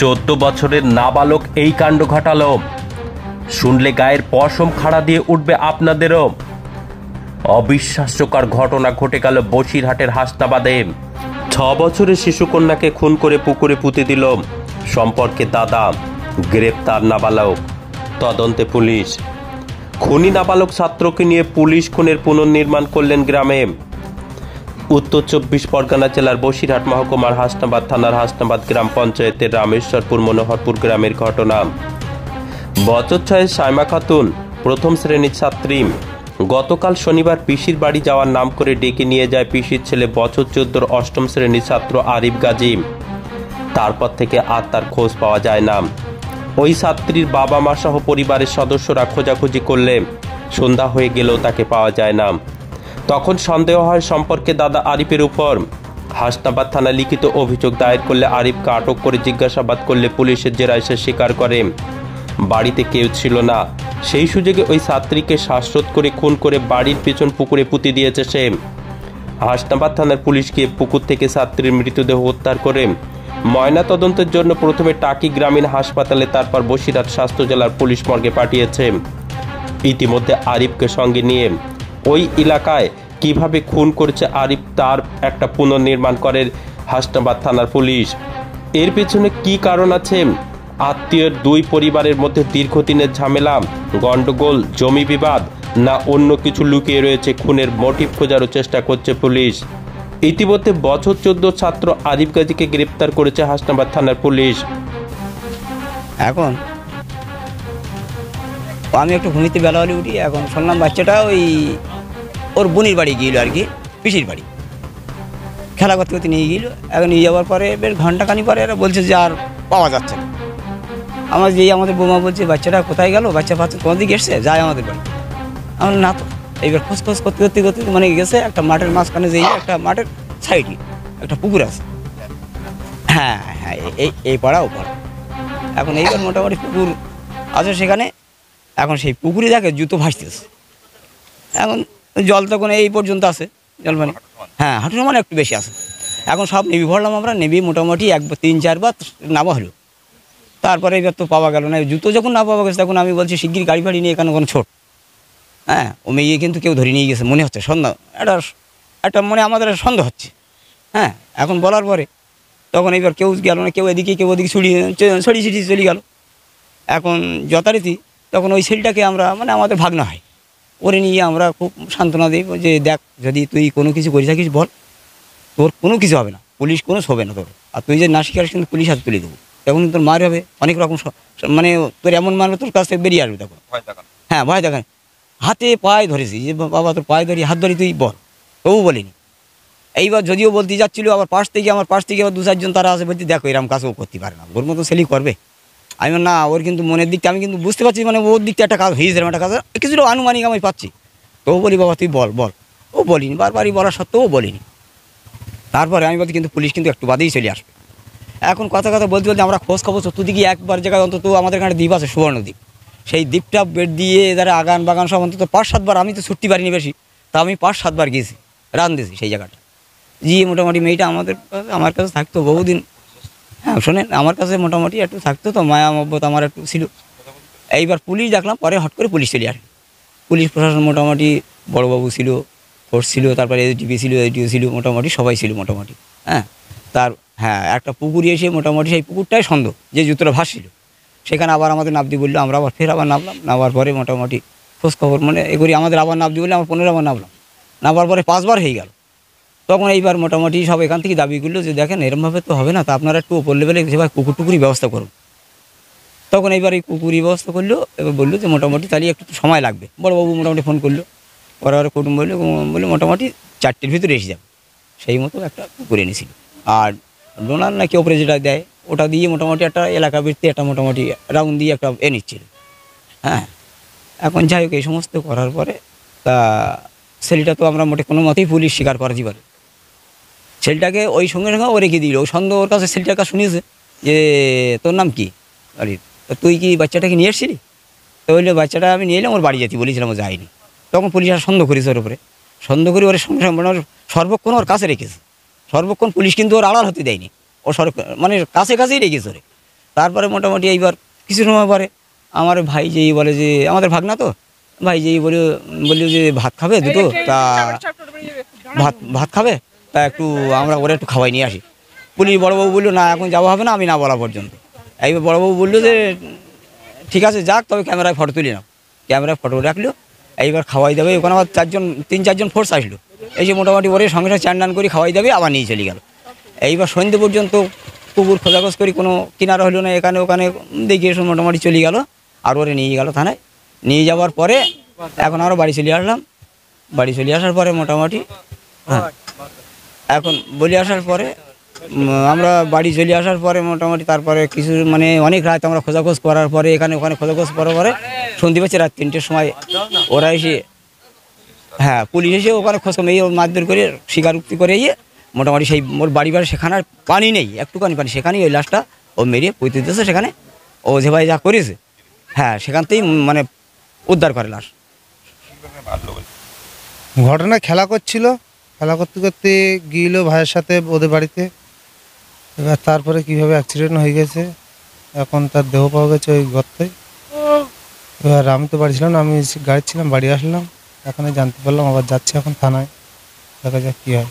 14 বছরের নাবালক এই কাণ্ড ঘটালো। শুনলে গায়ের পশম খাড়া দিয়ে উঠবে আপনাদেরও। অবিশ্বাস্যকর ঘটনা ঘটে গেল বসিরহাটের হাসনাবাদে। 6 বছরের শিশুকন্যাকে খুন করে পুকুরে পুঁতে দিল সম্পর্কে দাদা। গ্রেপ্তার নাবালক। তদন্তে পুলিশ। খুনি নাবালক ছাত্রকে নিয়ে পুলিশ খুনের পুনর্নির্মাণ করলেন গ্রামে। উত্তর 24 পরগনা জেলার বসিরহাট মহকুমার হাসনাবাদ থানার হাসনাবাদ গ্রাম পঞ্চায়েতের রামেশ্বরপুর মনোহরপুর গ্রামের ঘটনা। বছর 6 সাইমা খাতুন প্রথম শ্রেণীর ছাত্রী। গতকাল শনিবার পিসির বাড়ি যাওয়ার নাম করে ডেকে নিয়ে যায় পিসির ছেলে বছর 14 অষ্টম শ্রেণীর ছাত্র আরিফ গাজী। তারপর থেকে আর তার খোঁজ পাওয়া যায় না। ওই ছাত্রীর বাবা মা সহ পরিবারের সদস্যরা খোঁজাখুঁজি করলে সন্ধ্যা হয়ে গেলেও তাকে পাওয়া যায় না। তখন সন্দেহ হয় সম্পর্কে দাদা আরিফের উপর। হাসনাবাদ থানা লিখিত অভিযোগ দায়ের করলে আরিফকে আটক করে জিজ্ঞাসাবাদ করলে পুলিশের জেরায় সে স্বীকার করে বাড়িতে কেউ ছিল না। সেই সুযোগে ওই ছাত্রীকে শ্বাসরোধ করে খুন করে বাড়ির পেছন পুকুরে পুঁতে দিয়েছে সে। হাসনাবাদ থানার পুলিশ গিয়ে পুকুর থেকে ছাত্রীর মৃতদেহ উদ্ধার করে ময়না তদন্তের জন্য প্রথমে টাকি গ্রামীণ হাসপাতালে, তারপর বসিরহাট স্বাস্থ্য জেলার পুলিশ মর্গে পাঠিয়েছে। ইতিমধ্যে আরিফকে সঙ্গে নিয়ে ওই এলাকায় কিভাবে খুন করেছে আরিফ তার একটা পুনর্নির্মাণ করে হাসনাবাদ থানার পুলিশ। এর পেছনে কি কারণ আছে? আত্মীয়ের দুই পরিবারের মধ্যে দীর্ঘদিনের ঝামেলা, গন্ডগোল, জমি বিবাদ, না অন্য কিছু লুকিয়ে রয়েছে? খুনের মোটিভ খোঁজারও চেষ্টা করছে পুলিশ। ইতিমধ্যে বছর 14 ছাত্র আরিফ গাজীকে গ্রেপ্তার করেছে হাসনাবাদ থানার পুলিশ। এখন আমি একটু ঘুমিতে বেলা হলে উঠি, এখন শুনলাম বাচ্চাটা ওর বোনের বাড়ি গিয়েছিল আর কি, পিসির বাড়ি খেলা করতে করতে নিয়ে গিয়েছিল। এখন নিয়ে যাওয়ার পরে বেশ ঘন্টাখানি পরে এরা বলছে যে আর পাওয়া যাচ্ছে না। আমাদের বৌমা বলছে বাচ্চাটা কোথায় গেল, বাচ্চা পাচ্ছে তোমার দিকে এসছে, যায় আমাদের বাড়ি। আমার না তো, এইবার খোঁজ করতে করতে করতে মানে গেছে একটা মাঠের মাঝখানে, যেই একটা মাঠের সাইডে একটা পুকুর আছে। হ্যাঁ হ্যাঁ, এই পাড়া ও পাড়া। এখন এইবার মোটামুটি পুকুর আছে সেখানে। এখন সেই পুকুরে দেখে জুতো ভাসতেছে। এখন জল তখন এই পর্যন্ত আছে, জল মানে হ্যাঁ হাঁটুর মানে একটু বেশি আছে। এখন সব নেবি ভরলাম আমরা, নেবি মোটামুটি 3-4 বার নামা হলো। তারপরে এবার তো পাওয়া গেল না। জুতো যখন না পাওয়া গেছে তখন আমি বলছি শিগগির গাড়ি ফাড়ি নিয়ে এখানে কোনো ছোট। হ্যাঁ, ও মেয়ে কিন্তু কেউ ধরে নিয়ে গেছে মনে হচ্ছে, সন্দেহ একটা মনে আমাদের সন্দেহ হচ্ছে। হ্যাঁ, এখন বলার পরে তখন এবার কেউ গেল না, কেউ এদিকে কেউ ওদিকে ছড়িয়ে ছিটিয়ে চলে গেল। এখন যথারীতি তখন ওই ছেলেটাকে আমরা মানে আমাদের ভাগনা হয়, ওরে নিয়ে আমরা খুব সান্ত্বনা দিই যে দেখ, যদি তুই কোনো কিছু করে থাকিস বল, তোর কোনো কিছু হবে না, পুলিশ কোনো শোবে না তোর। আর তুই যে না শিখাস কিন্তু পুলিশ হাতে তুলে দেবো, তখন তোর মার হবে অনেক রকম, মানে তোর এমন মারবে তোর কাছ থেকে বেরিয়ে আসবে তখন। হ্যাঁ, ভয় দেখান। হাতে পায়ে ধরেছি যে বাবা তোর পায়ে ধরি, হাত ধরি, তুই বল, তবু বলিনি। এইবার যদিও বলতে যাচ্ছিল, আবার আমার পাশ থেকে আবার 2-4 জন তারা আছে, বলছি দেখো এরকম কাজও করতে পারে না, ওর মতো ছেলেই করবে। আমি না, ওর কিন্তু মনের দিকটা আমি কিন্তু বুঝতে পারছি, মানে ওর দিকটা একটা কাজ হয়েছে, একটা কাজ কিছুটা আনুমানিক আমি পাচ্ছি। তবু বলি বাবা তুই বল। ও বলিনি, বারবারই বলার সত্ত্বেও বলিনি। তারপরে আমি বলছি কিন্তু পুলিশ কিন্তু একটু বাদেই চলে আসবে। এখন কথা বলতে আমরা খোঁজ খবর চতুর্দিকে একবার জায়গায় অন্তত আমাদের এখানে দ্বীপ আছে, সুবর্ণদ্বীপ। সেই দ্বীপটা বেড দিয়ে এদারে আগান বাগান সব অন্তত 5-7 বার, আমি তো ছুটতে পারিনি বেশি, তা আমি 5-7 বার গিয়েছি, রান দিয়েছি সেই জায়গাটা। গিয়ে মোটামুটি মেয়েটা আমার কাছে থাকতো বহুদিন। হ্যাঁ শোনেন, আমার কাছে মোটামুটি একটু থাকতো, তো মায়া মহব্বত আমার একটু ছিল। এইবার পুলিশ দেখলাম, পরে হট করে পুলিশ চলে আসে। পুলিশ প্রশাসন মোটামুটি বড়োবাবু ছিল, ফোর্স ছিল, তারপরে এডিপি ছিল, এডিও ছিল, মোটামুটি সবাই ছিল মোটামুটি। হ্যাঁ, একটা পুকুরে এসে মোটামুটি সেই পুকুরটাই সন্দেহ যে জুতোটা ভাসছিল, সেখানে আবার আমাদের নাবদি বললো, আমরা আবার ফের আবার নামলাম। নামার পরে মোটামুটি খোঁজ খবর মানে এগুলি আমাদের আবার নাবদি বললে আমরা 15 বার নামলাম। নামার পরে 5 বার হয়ে গেল। তখন এইবার মোটামুটি সব এখান থেকে দাবি করলো যে দেখেন এরমভাবে তো হবে না, তা আপনারা একটু ওপর লেভেলে যেভাবে পুকুরি ব্যবস্থা করুন। তখন এইবার এই পুকুরি ব্যবস্থা করলো। এবার বললো যে মোটামুটি তাহলে একটু সময় লাগবে। বড়োবাবু মোটামুটি ফোন করলো, ওরা কুটুম বললো মোটামুটি 4টের ভিতরে এসে যাবে। সেই মতো একটা পুকুর এনেছিল। আর ডোনার নাকি ওপরে যেটা দেয় ওটা দিয়ে মোটামুটি একটা এলাকা ভিত্তি একটা মোটামুটি রাউন্ড দিয়ে একটা এনেছিল। হ্যাঁ, এখন যাই হোক এই সমস্ত করার পরে তা ছেলেটা তো আমরা কোনো মতেই পুলিশ স্বীকার করাতে পারে। ছেলেটাকে ওই সঙ্গে ও রেখে দিল। ও সন্দেহ ওর কাছে ছেলেটার কাছে শুনিয়েছে যে তোর নাম কি, আরে তুই কি বাচ্চাটাকে নিয়ে এসছিলি? তো বললো বাচ্চাটা আমি নিয়ে এলাম, ওর বাড়ি যেতে বলেছিলাম, ও যায়নি। তখন পুলিশ আর সন্দেহ করেছে ওর উপরে, সন্দেহ করে ওর সঙ্গে সর্বক্ষণ ওর কাছে রেখেছে। সর্বক্ষণ পুলিশ কিন্তু ওর আড়াল হতে দেয়নি, ও মানে কাছেই রেখেছে ওরে। তারপরে মোটামুটি এইবার কিছু সময় পরে আমার ভাই যেই বলে যে আমাদের ভাগনা তো ভাই যেই বললো যে ভাত খাবে দুটো, তা ভাত খাবে, তা একটু আমরা ওরা একটু খাওয়াই নিয়ে আসি। পুলিশ বড়োবাবু বললো না এখন যাওয়া হবে না, আমি না বলা পর্যন্ত। এইবার বড়োবাবু বললো যে ঠিক আছে যাক, তবে ক্যামেরায় ফটো তুলে নাও। ক্যামেরায় ফটো রাখলো, এইবার খাওয়াই দেবে। ওখানে আবার 3-4 ফোর্স আসলো, এই যে মোটামুটি ওরে সঙ্গে সঙ্গে চান করে খাওয়াই দেবে, আবার নিয়ে চলে গেল। এইবার সন্ধ্যে পর্যন্ত কুকুর খোঁজাখোঁজ করি, কোনো কিনারা হলো না, এখানে ওখানে দেখে এসে মোটামুটি চলে গেল। আর ওরে নিয়ে গেল থানায়। নিয়ে যাওয়ার পরে এখন আরও বাড়ি চলে আসলাম। বাড়ি চলে আসার পরে মোটামুটি হ্যাঁ, এখন বলে আসার পরে আমরা বাড়ি চলে আসার পরে মোটামুটি তারপরে কিছু মানে অনেক রাত আমরা খোঁজাখোঁজ করার পরে এখানে ওখানে খোঁজাখোঁজ করার পরে শুনতে পাচ্ছি রাত 3টের সময় ওরা এসে, হ্যাঁ পুলিশ এসে ওখানে খোঁজ মেয়ে মারধর করে স্বীকারোক্তি করে গিয়ে মোটামুটি সেই ওর বাড়ি সেখানে আর পানি নেই, একটুখানি পানি, সেখানেই ওই লাশটা ও মেরিয়ে পুঁতে দিয়েছে সেখানে। ও যে ভাই যা করেছে হ্যাঁ সেখানতেই মানে উদ্ধার করে লাশ। ঘটনা খেলা করছিল, খেলা করতে করতে গিয়েছিল ভাইয়ের সাথে ওদের বাড়িতে। এবার তারপরে কিভাবে অ্যাক্সিডেন্ট হয়ে গেছে, এখন তার দেহ পাওয়া গেছে ওই গর্তে। এবার আমি তো বাড়ি ছিলাম না, আমি গাড়ি ছিলাম, বাড়ি আসলাম, এখানে জানতে পারলাম, আবার যাচ্ছি এখন থানায়, দেখা যাক কী হয়।